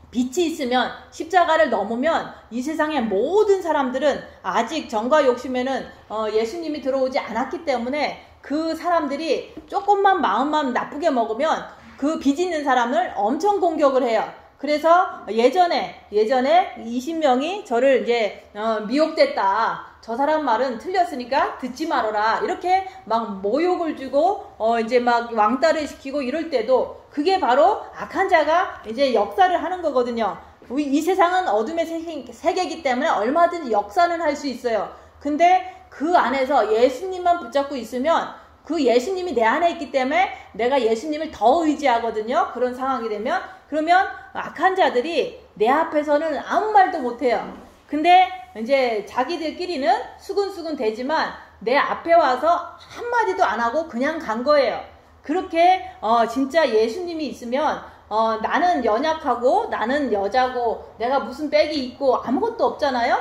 빛이 있으면 십자가를 넘으면 이 세상의 모든 사람들은 아직 정과 욕심에는 예수님이 들어오지 않았기 때문에 그 사람들이 조금만 마음만 나쁘게 먹으면 그 빚 있는 사람을 엄청 공격을 해요. 그래서 예전에 20명이 저를 이제 미혹됐다. 저 사람 말은 틀렸으니까 듣지 말아라. 이렇게 막 모욕을 주고 이제 막 왕따를 시키고 이럴 때도 그게 바로 악한 자가 이제 역사를 하는 거거든요. 이 세상은 어둠의 세계이기 때문에 얼마든지 역사는 할 수 있어요. 근데 그 안에서 예수님만 붙잡고 있으면 그 예수님이 내 안에 있기 때문에 내가 예수님을 더 의지하거든요. 그런 상황이 되면 그러면 악한 자들이 내 앞에서는 아무 말도 못해요. 근데 이제 자기들끼리는 수근수근 되지만 내 앞에 와서 한마디도 안 하고 그냥 간 거예요. 그렇게 진짜 예수님이 있으면 나는 연약하고 나는 여자고 내가 무슨 백이 있고 아무것도 없잖아요.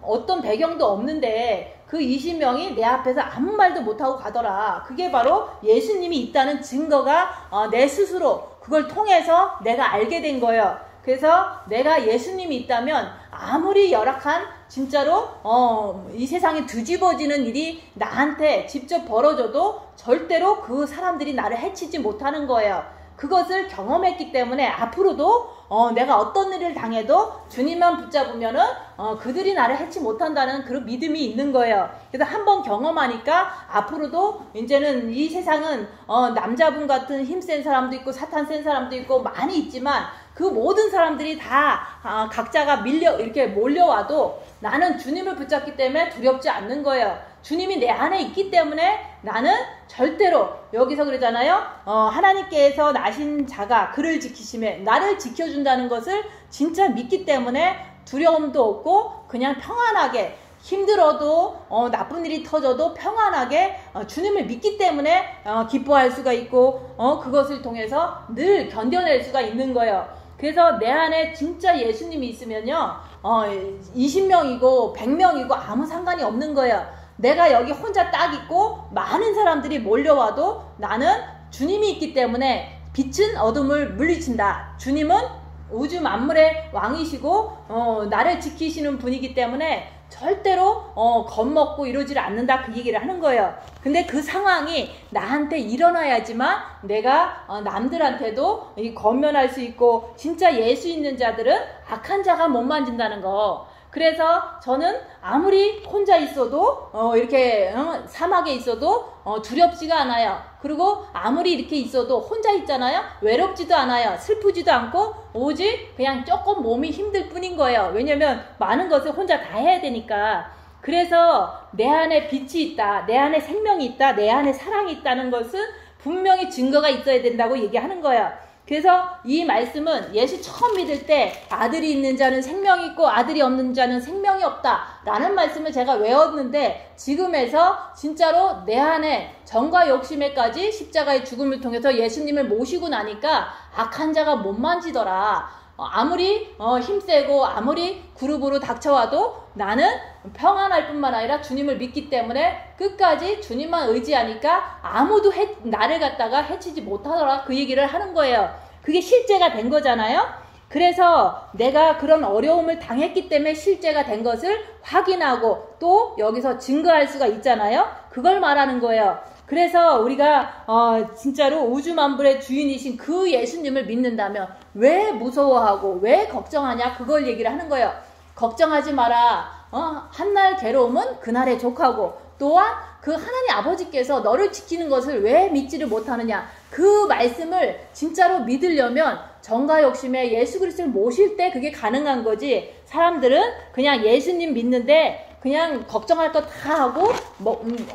어떤 배경도 없는데 그 20명이 내 앞에서 아무 말도 못하고 가더라. 그게 바로 예수님이 있다는 증거가 내 스스로 그걸 통해서 내가 알게 된 거예요. 그래서 내가 예수님이 있다면 아무리 열악한 진짜로 이 세상이 뒤집어지는 일이 나한테 직접 벌어져도 절대로 그 사람들이 나를 해치지 못하는 거예요. 그것을 경험했기 때문에 앞으로도 내가 어떤 일을 당해도 주님만 붙잡으면은 그들이 나를 해치 못한다는 그런 믿음이 있는 거예요. 그래서 한번 경험하니까 앞으로도 이제는 이 세상은 남자분 같은 힘센 사람도 있고 사탄 센 사람도 있고 많이 있지만 그 모든 사람들이 다 각자가 이렇게 몰려와도 나는 주님을 붙잡기 때문에 두렵지 않는 거예요. 주님이 내 안에 있기 때문에 나는 절대로 여기서 그러잖아요. 하나님께서 나신 자가 그를 지키심에 나를 지켜준다는 것을 진짜 믿기 때문에 두려움도 없고 그냥 평안하게 힘들어도 나쁜 일이 터져도 평안하게 주님을 믿기 때문에 기뻐할 수가 있고 그것을 통해서 늘 견뎌낼 수가 있는 거예요. 그래서 내 안에 진짜 예수님이 있으면요 20명이고 100명이고 아무 상관이 없는 거예요. 내가 여기 혼자 딱 있고 많은 사람들이 몰려와도 나는 주님이 있기 때문에 빛은 어둠을 물리친다. 주님은 우주 만물의 왕이시고 나를 지키시는 분이기 때문에 절대로 겁먹고 이러지를 않는다. 그 얘기를 하는 거예요. 근데 그 상황이 나한테 일어나야지만 내가 남들한테도 권면할 수 있고 진짜 예수 있는 자들은 악한 자가 못 만진다는 거. 그래서 저는 아무리 혼자 있어도 이렇게 사막에 있어도 두렵지가 않아요. 그리고 아무리 이렇게 있어도 혼자 있잖아요. 외롭지도 않아요. 슬프지도 않고 오직 그냥 조금 몸이 힘들 뿐인 거예요. 왜냐면 많은 것을 혼자 다 해야 되니까. 그래서 내 안에 빛이 있다. 내 안에 생명이 있다. 내 안에 사랑이 있다는 것은 분명히 증거가 있어야 된다고 얘기하는 거예요. 그래서 이 말씀은 예수 처음 믿을 때 아들이 있는 자는 생명이 있고 아들이 없는 자는 생명이 없다 라는 말씀을 제가 외웠는데 지금에서 진짜로 내 안에 정과 욕심에까지 십자가의 죽음을 통해서 예수님을 모시고 나니까 악한 자가 못 만지더라. 아무리 힘세고 아무리 그룹으로 닥쳐와도 나는 평안할 뿐만 아니라 주님을 믿기 때문에 끝까지 주님만 의지하니까 아무도 나를 갖다가 해치지 못하더라. 그 얘기를 하는 거예요. 그게 실제가 된 거잖아요. 그래서 내가 그런 어려움을 당했기 때문에 실제가 된 것을 확인하고 또 여기서 증거할 수가 있잖아요. 그걸 말하는 거예요. 그래서 우리가 진짜로 우주 만물의 주인이신 그 예수님을 믿는다면 왜 무서워하고 왜 걱정하냐 그걸 얘기를 하는 거예요. 걱정하지 마라. 한날 괴로움은 그날의 족하고 또한 그 하나님 아버지께서 너를 지키는 것을 왜 믿지를 못하느냐 그 말씀을 진짜로 믿으려면 정과 욕심에 예수 그리스도를 모실 때 그게 가능한 거지. 사람들은 그냥 예수님 믿는데 그냥 걱정할 거 다 하고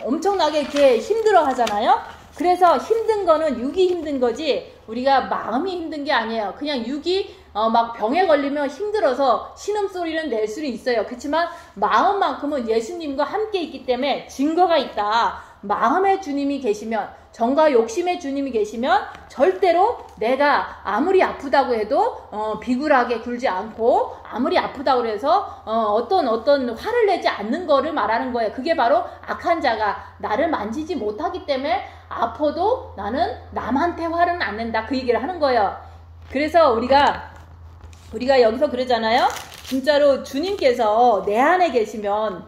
엄청나게 이렇게 힘들어 하잖아요. 그래서 힘든 거는 육이 힘든 거지 우리가 마음이 힘든 게 아니에요. 그냥 육이 막 병에 걸리면 힘들어서 신음소리는 낼 수는 있어요. 그렇지만 마음만큼은 예수님과 함께 있기 때문에 증거가 있다. 마음의 주님이 계시면 정과 욕심의 주님이 계시면 절대로 내가 아무리 아프다고 해도 비굴하게 굴지 않고 아무리 아프다고 해서 어떤 화를 내지 않는 거를 말하는 거예요. 그게 바로 악한 자가 나를 만지지 못하기 때문에 아파도 나는 남한테 화는 안 낸다. 그 얘기를 하는 거예요. 그래서 우리가 여기서 그러잖아요. 진짜로 주님께서 내 안에 계시면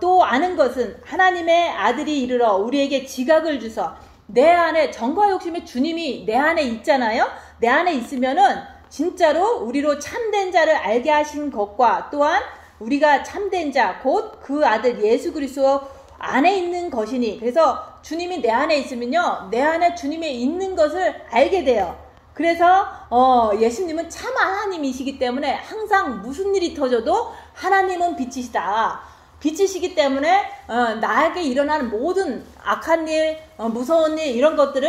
또 아는 것은 하나님의 아들이 이르러 우리에게 지각을 주서 내 안에 정과 욕심의 주님이 내 안에 있잖아요. 내 안에 있으면은 진짜로 우리로 참된 자를 알게 하신 것과 또한 우리가 참된 자 곧 그 아들 예수 그리스도 안에 있는 것이니 그래서 주님이 내 안에 있으면요 내 안에 주님이 있는 것을 알게 돼요. 그래서 예수님은 참 하나님이시기 때문에 항상 무슨 일이 터져도 하나님은 빛이시기 때문에 나에게 일어나는 모든 악한 일, 무서운 일 이런 것들을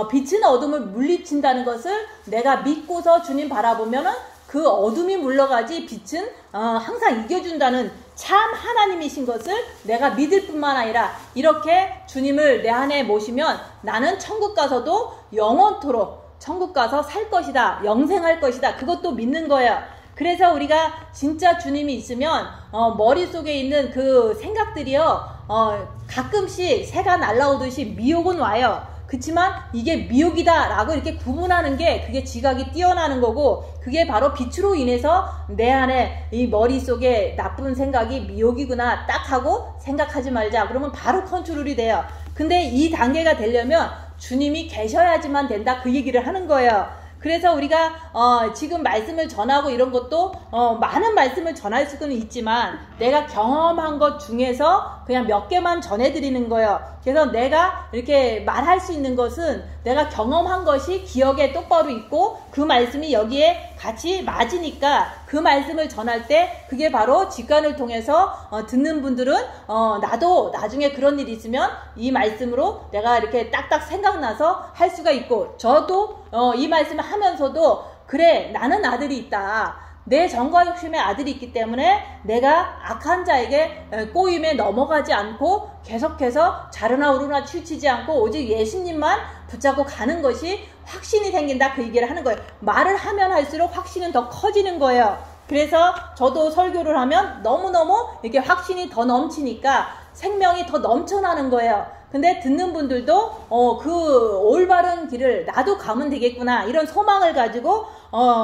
빛은 어둠을 물리친다는 것을 내가 믿고서 주님 바라보면은 그 어둠이 물러가지 빛은 항상 이겨준다는 참 하나님이신 것을 내가 믿을 뿐만 아니라 이렇게 주님을 내 안에 모시면 나는 천국 가서도 영원토록 천국 가서 살 것이다. 영생할 것이다. 그것도 믿는 거예요. 그래서 우리가 진짜 주님이 있으면 머릿속에 있는 그 생각들이요 가끔씩 새가 날아오듯이 미혹은 와요. 그치만 이게 미혹이다 라고 이렇게 구분하는 게 그게 지각이 뛰어나는 거고, 그게 바로 빛으로 인해서 내 안에 이 머릿속에 나쁜 생각이 미혹이구나 딱 하고 생각하지 말자. 그러면 바로 컨트롤이 돼요. 근데 이 단계가 되려면 주님이 계셔야지만 된다, 그 얘기를 하는 거예요. 그래서 우리가 지금 말씀을 전하고 이런 것도 많은 말씀을 전할 수는 있지만 내가 경험한 것 중에서 그냥 몇 개만 전해드리는 거예요. 그래서 내가 이렇게 말할 수 있는 것은 내가 경험한 것이 기억에 똑바로 있고 그 말씀이 여기에 같이 맞으니까 그 말씀을 전할 때 그게 바로 직관을 통해서 듣는 분들은 나도 나중에 그런 일이 있으면 이 말씀으로 내가 이렇게 딱딱 생각나서 할 수가 있고, 저도 이 말씀을 하면서도 그래 나는 아들이 있다. 내 정과 욕심의 아들이 있기 때문에 내가 악한 자에게 꼬임에 넘어가지 않고 계속해서 자르나 우르나 치우치지 않고 오직 예수님만 붙잡고 가는 것이 확신이 생긴다, 그 얘기를 하는 거예요. 말을 하면 할수록 확신은 더 커지는 거예요. 그래서 저도 설교를 하면 너무너무 이렇게 확신이 더 넘치니까 생명이 더 넘쳐나는 거예요. 근데 듣는 분들도 그 올바른 길을 나도 가면 되겠구나 이런 소망을 가지고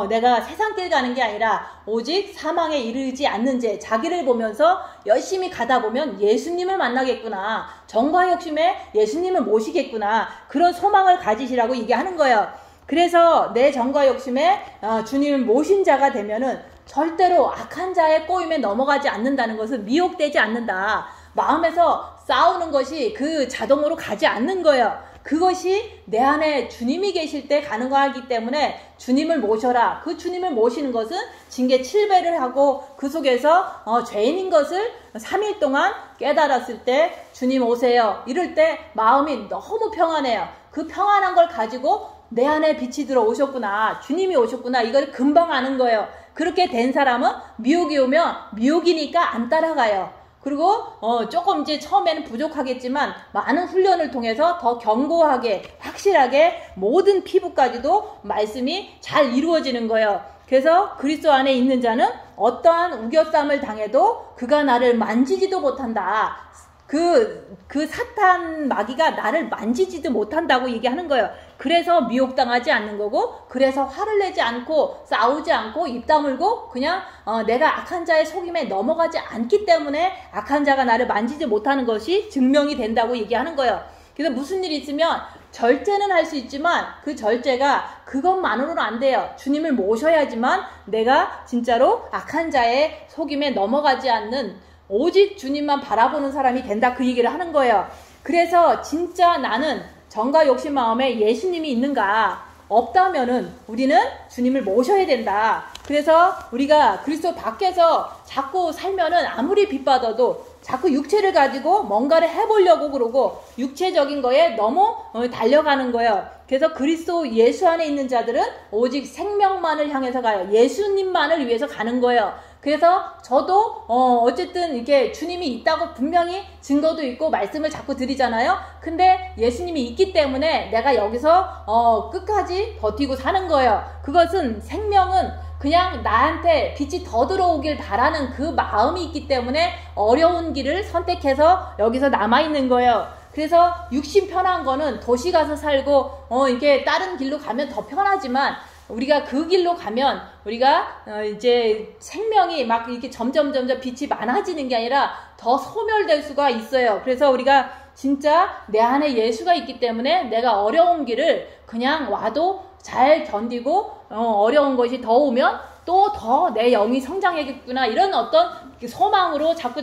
내가 세상길 가는 게 아니라 오직 사망에 이르지 않는 죄, 자기를 보면서 열심히 가다 보면 예수님을 만나겠구나, 정과 욕심에 예수님을 모시겠구나, 그런 소망을 가지시라고 얘기하는 거예요. 그래서 내 정과 욕심에 주님을 모신 자가 되면은 절대로 악한 자의 꼬임에 넘어가지 않는다는 것은 미혹되지 않는다. 마음에서 싸우는 것이 그 자동으로 가지 않는 거예요. 그것이 내 안에 주님이 계실 때 가능하기 때문에 주님을 모셔라. 그 주님을 모시는 것은 징계 7배를 하고 그 속에서 죄인인 것을 3일 동안 깨달았을 때 주님 오세요. 이럴 때 마음이 너무 평안해요. 그 평안한 걸 가지고 내 안에 빛이 들어오셨구나, 주님이 오셨구나, 이걸 금방 아는 거예요. 그렇게 된 사람은 미혹이 오면 미혹이니까 안 따라가요. 그리고 조금 이제 처음에는 부족하겠지만 많은 훈련을 통해서 더 견고하게 확실하게 모든 피부까지도 말씀이 잘 이루어지는 거예요. 그래서 그리스도 안에 있는 자는 어떠한 우겨쌈을 당해도 그가 나를 만지지도 못한다. 그 사탄 마귀가 나를 만지지도 못한다고 얘기하는 거예요. 그래서 미혹당하지 않는 거고, 그래서 화를 내지 않고 싸우지 않고 입 다물고 그냥 내가 악한 자의 속임에 넘어가지 않기 때문에 악한 자가 나를 만지지 못하는 것이 증명이 된다고 얘기하는 거예요. 그래서 무슨 일이 있으면 절제는 할 수 있지만 그 절제가 그것만으로는 안 돼요. 주님을 모셔야지만 내가 진짜로 악한 자의 속임에 넘어가지 않는 오직 주님만 바라보는 사람이 된다, 그 얘기를 하는 거예요. 그래서 진짜 나는 정과 욕심 마음에 예수님이 있는가? 없다면은 우리는 주님을 모셔야 된다. 그래서 우리가 그리스도 밖에서 자꾸 살면은 아무리 빚받아도 자꾸 육체를 가지고 뭔가를 해보려고 그러고 육체적인 거에 너무 달려가는 거예요. 그래서 그리스도 예수 안에 있는 자들은 오직 생명만을 향해서 가요. 예수님만을 위해서 가는 거예요. 그래서 저도 어쨌든 이렇게 주님이 있다고 분명히 증거도 있고 말씀을 자꾸 드리잖아요. 근데 예수님이 있기 때문에 내가 여기서 끝까지 버티고 사는 거예요. 그것은 생명은 그냥 나한테 빛이 더 들어오길 바라는 그 마음이 있기 때문에 어려운 길을 선택해서 여기서 남아있는 거예요. 그래서 육신 편한 거는 도시 가서 살고 이렇게 다른 길로 가면 더 편하지만 우리가 그 길로 가면 우리가 이제 생명이 막 이렇게 점점 빛이 많아지는 게 아니라 더 소멸될 수가 있어요. 그래서 우리가 진짜 내 안에 예수가 있기 때문에 내가 어려운 길을 그냥 와도 잘 견디고 어려운 것이 더 오면 또 더 내 영이 성장하겠구나, 이런 어떤 소망으로 자꾸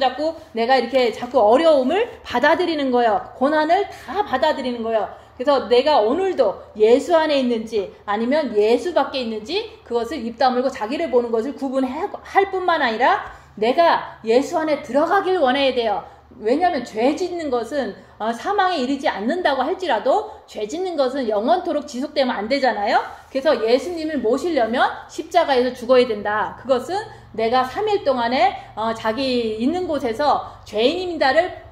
내가 이렇게 자꾸 어려움을 받아들이는 거예요. 고난을 다 받아들이는 거예요. 그래서 내가 오늘도 예수 안에 있는지 아니면 예수 밖에 있는지 그것을 입 다물고 자기를 보는 것을 구분할 뿐만 아니라 내가 예수 안에 들어가길 원해야 돼요. 왜냐하면 죄 짓는 것은 사망에 이르지 않는다고 할지라도 죄 짓는 것은 영원토록 지속되면 안 되잖아요. 그래서 예수님을 모시려면 십자가에서 죽어야 된다. 그것은 내가 3일 동안에 자기 있는 곳에서 죄인입니다를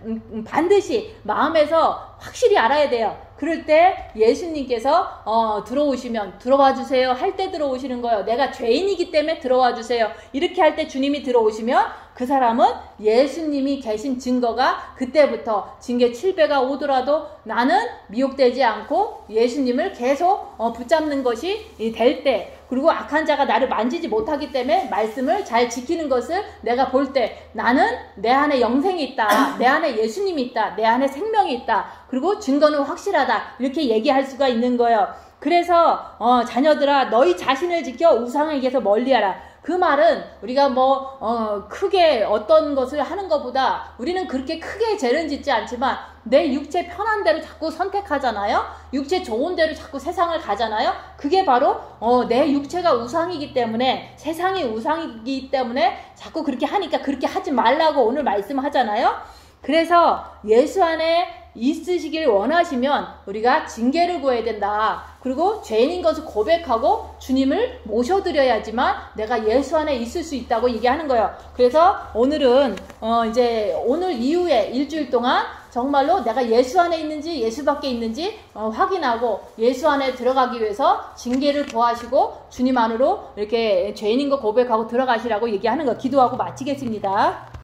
반드시 마음에서 확실히 알아야 돼요. 그럴 때 예수님께서 들어오시면 들어와 주세요 할 때 들어오시는 거예요. 내가 죄인이기 때문에 들어와 주세요. 이렇게 할 때 주님이 들어오시면 그 사람은 예수님이 계신 증거가 그때부터 징계 7배가 오더라도 나는 미혹되지 않고 예수님을 계속 붙잡는 것이 될 때, 그리고 악한 자가 나를 만지지 못하기 때문에 말씀을 잘 지키는 것을 내가 볼 때 나는 내 안에 영생이 있다, 내 안에 예수님이 있다, 내 안에 생명이 있다, 그리고 증거는 확실하다, 이렇게 얘기할 수가 있는 거예요. 그래서 자녀들아 너희 자신을 지켜 우상에게서 멀리하라. 그 말은 우리가 크게 어떤 것을 하는 것보다 우리는 그렇게 크게 죄를 짓지 않지만 내 육체 편한 대로 자꾸 선택하잖아요. 육체 좋은 대로 자꾸 세상을 가잖아요. 그게 바로 내 육체가 우상이기 때문에, 세상이 우상이기 때문에 자꾸 그렇게 하니까 그렇게 하지 말라고 오늘 말씀하잖아요. 그래서 예수 안에 있으시길 원하시면 우리가 징계를 구해야 된다. 그리고 죄인인 것을 고백하고 주님을 모셔드려야지만 내가 예수 안에 있을 수 있다고 얘기하는 거예요. 그래서 오늘은 이제 오늘 이후에 일주일 동안 정말로 내가 예수 안에 있는지 예수 밖에 있는지 확인하고 예수 안에 들어가기 위해서 징계를 구하시고 주님 안으로 이렇게 죄인인 거 고백하고 들어가시라고 얘기하는 거, 기도하고 마치겠습니다.